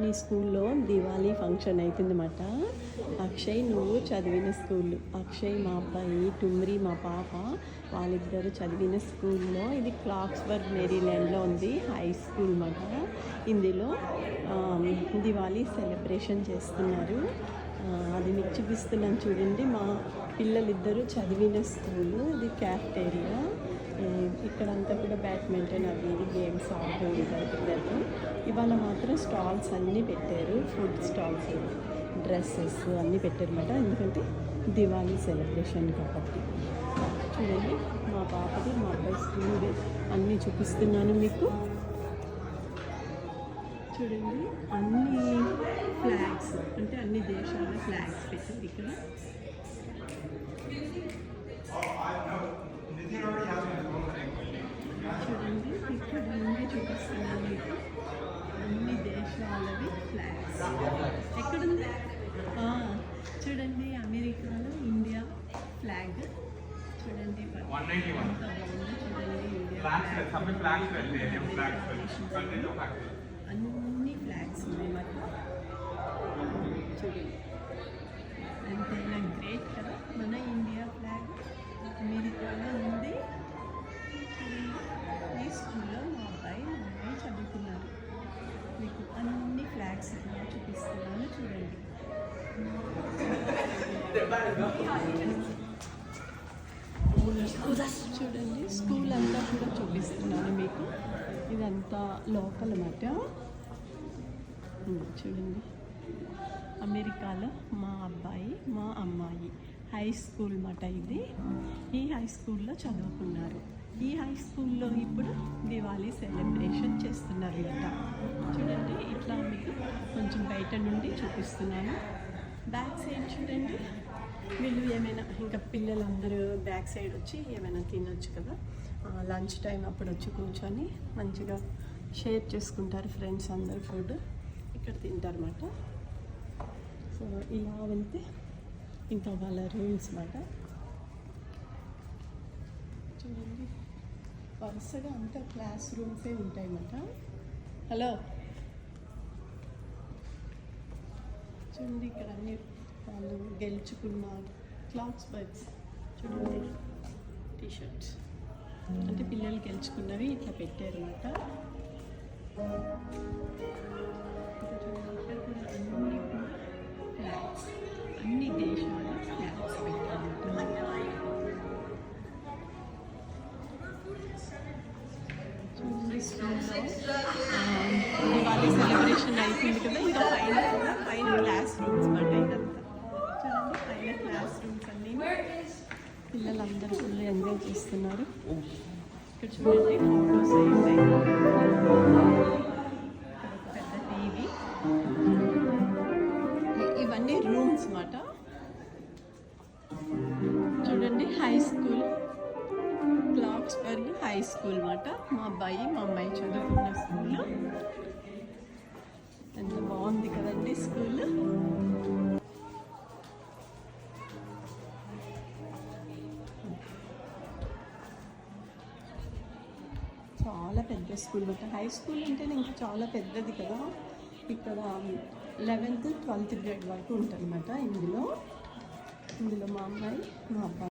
నీ స్కూల్లో దివాళీ ఫంక్షన్ అవుతుందన్నమాట. అక్షయ్ నువ్వు చదివిన స్కూల్, అక్షయ్ మా అబ్బాయి, టుమ్రీ మా పాప, వాళ్ళిద్దరూ చదివిన స్కూల్లో, ఇది క్లాక్స్బర్గ్ మేరీల్యాండ్లో ఉంది, హై స్కూల్ అన్నమాట. ఇందులో దివాళీ సెలబ్రేషన్ చేస్తున్నారు. అది మీకు చూపిస్తున్నాను చూడండి. మా పిల్లలిద్దరూ చదివిన స్కూలు, ఇది క్యాఫ్టేరియా. ఇక్కడంతా కూడా బ్యాడ్మింటన్ అవి ఇవి గేమ్స్ ఆడుతూ ఉంటారు పిల్లలు. ఇవాళ మాత్రం స్టాల్స్ అన్నీ పెట్టారు, ఫుడ్ స్టాల్స్, డ్రెస్సెస్ అన్నీ పెట్టారన్నమాట. ఎందుకంటే దివాళీ సెలబ్రేషన్ కాబట్టి. చూడండి మా పాపది మా అబ్బాయి స్కూల్ అన్నీ చూపిస్తున్నాను మీకు. చూడండి అన్ని ఫ్లాగ్స్, అంటే అన్ని దేశాల ఫ్లాగ్స్ పెట్టారు ఇక్కడ. చూడండి ఇక్కడ నుండి చూపిస్తున్నాను మీకు అన్ని దేశాలవి ఫ్లాగ్స్. ఎక్కడుంది? చూడండి అమెరికాలో ఇండియా ఫ్లాగ్ చూడండి. అన్ని ఫ్లాగ్స్ ఉన్నాయి మరి. చూడండి ఎంతైనా గ్రేట్ కదా. మన ఇండియా ఫ్లాగ్ అమెరికాలో ఉంది. ఈ స్కూల్లో మా అబ్బాయి మా అమ్మాయి చదువుతున్నారు. మీకు అన్ని ఫ్లాగ్స్ ఇక్కడ చూపిస్తున్నాను చూడండి. చూడండి స్కూల్ అంతా కూడా చూపిస్తున్నాను మీకు. ఇదంతా లోపల మాట. చూడండి అమెరికాలో మా అబ్బాయి మా అమ్మాయి హై స్కూల్ మాట ఇది. ఈ హై స్కూల్లో చదువుకున్నారు. ఈ హై స్కూల్లో ఇప్పుడు దివాళీ సెలబ్రేషన్ చేస్తున్నారు అట. చూడండి ఇట్లా మీకు కొంచెం బయట నుండి చూపిస్తున్నాను. బ్యాక్ సైడ్ చూడండి. వీళ్ళు ఏమైనా ఇంకా పిల్లలందరూ బ్యాక్ సైడ్ వచ్చి ఏమైనా తినొచ్చు కదా. లంచ్ టైం అప్పుడు వచ్చి కూర్చొని మంచిగా షేర్ చేసుకుంటారు ఫ్రెండ్స్ అందరు. ఫుడ్ ఇక్కడ తింటారన్నమాట. సో ఇలా వెళ్తే ఇంకా వాళ్ళ రూమ్స్ అన్నమాట. చూడండి వరుసగా అంతా క్లాస్ రూమ్సే ఉంటాయన్నమాట. హలో చూడండి ఇక్కడ అన్ని వాళ్ళు గెలుచుకున్న క్లాక్స్బర్గ్స్ చూడండి టీషర్ట్స్, అంటే పిల్లలు గెలుచుకున్నవి ఇట్లా పెట్టారన్నమాట. అన్ని దేశాల ఫ్లాగ్స్ పెట్టారన్నమాట. దివాళీ సెలబ్రేషన్ అయిపోయింది కదా. ఇంకా పైన క్లాస్ రూమ్స్ మాట. ఇదంతా చూడండి పైన క్లాస్ రూమ్స్ అన్నీ పిల్లలందరూ ఫుల్ ఎంజాయ్ చేస్తున్నారు. ఇక్కడ చూడండి ఫోటోస్ అయితే పెద్ద టీవీ. ఇవన్నీ రూమ్స్ మాట. చూడండి హై స్కూల్, క్లాక్స్బర్గ్ హై స్కూల్ మాట. మా అబ్బాయి మా అమ్మాయి చదువుకున్న స్కూల్. ఎంత బాగుంది కదండి స్కూల్. చాలా పెద్ద స్కూల్ మాట. హై స్కూల్ అంటేనే ఇంకా చాలా పెద్దది కదా. ఇక్కడ 11th 12th గ్రేడ్ వరకు ఉంటుంది అన్నమాట. ఇందులో మా అమ్మాయి మా అబ్బాయి